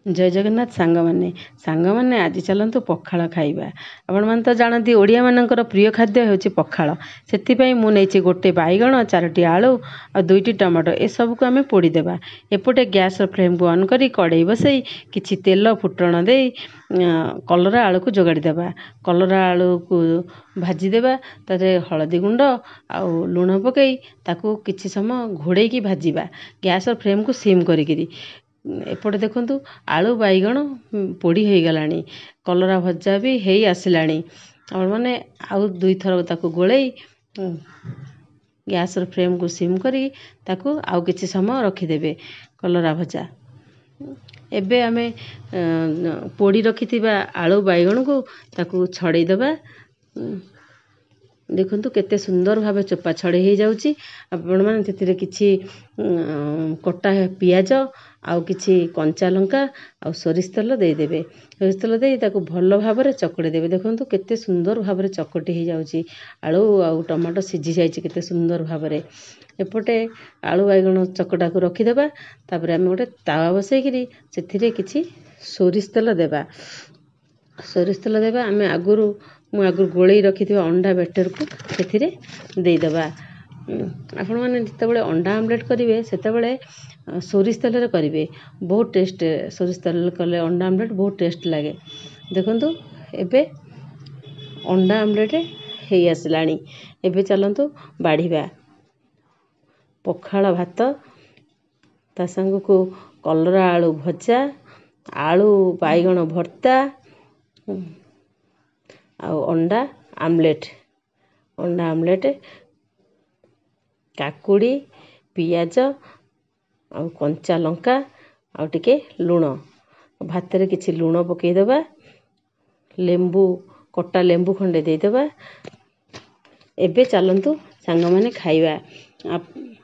जय जगन्नाथ सांग मैंने आज चलतु पखाल खाइबा। आपण मैंने तो जानती ओडिया मानकर प्रिय खाद्य होची पखाल। से मुझे गोटे बैगण 4टी आलू और 2टी टमाटो ए सब को आम पोड़ीदेवा। एपटे गैस फ्लेम को ऑन करी कड़े बसई किछि तेल फुटण दे कलरा आलू को जोगाड़ीदेवा। कलरा आलू को भाजीदेवा तारे हलदी गुंड आउ लुण पकई ताकू किछि समय घोड़े की भाजीबा गैस फ्लेम को सिम करी। एपटे देखंतु आलू बैगण पोड़ी हो गलानी कलरा भजा भी हो आसलानी और माने आउ 2 थर ताकू गोलई गैस फ्लेम को सिम करी ताकू आउ किछि समय रखिदेबे कलरा भजा। एबे आमे पोड़ी रखिथिबा आलू बैगण को ताकू छड़ई देबा। देखंतु केते सुंदर भावे चोपा छड़े हो जाउची। आपण माने तेतिरे किछि कटा पियाज आउ किछि कंचा लंका आउ सोरिष तेल दे देबे। सोरिष तेल देई ताकू भलो भाबरे चकड़ी देबे। देखंतु केते सुंदर भाबरे चकटी हो जाउची। आलू आउ टमाटो सिझी जाइची केते सुंदर भाबरे। एपटे आलू बैगण चकटा को रखी देबा। तापर आमे गोटे तावा बसई करी सेथिरे किछि सोरिष तेल देबा। सोरिष तेल देबा आमे आगुरु गोलई रखिथिबा अंडा बैटर को सेथिरे देई देबा। आपण माने जतबेले अंडा आमलेट करिवे सेतबेले सोरिष तेल रे करिवे बहुत टेस्ट। सोरिष तेल कले अंडा आमलेट बहुत टेस्ट लागे। देखंतु एबे अंडा आमलेट हेई आसलानी। एबे चलंतु बाढ़ीबा पखाल भात ता संग को कलरा आलू भजा आलू बैगण भर्ता आउ अंडा आमलेट काकुड़ी पियाज आउ कंचा लंका आउ टिके लुण भात रे किछि लुण पकई देबा। लेंबू कटा लेंबू खंडे दे देबा। एबे चलंतु सांग माने खाइबा।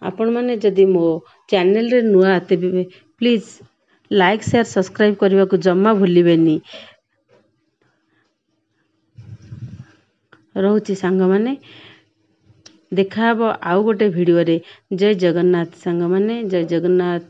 आपण माने जदि मो चैनल रे नुआ आते प्लीज लाइक शेयर सब्सक्राइब करबा को जम्मा भूलिबेनी। रोची सांग माने देखा आउ गोटे वीडियो रे। जय जगन्नाथ सांग माने जय जगन्नाथ।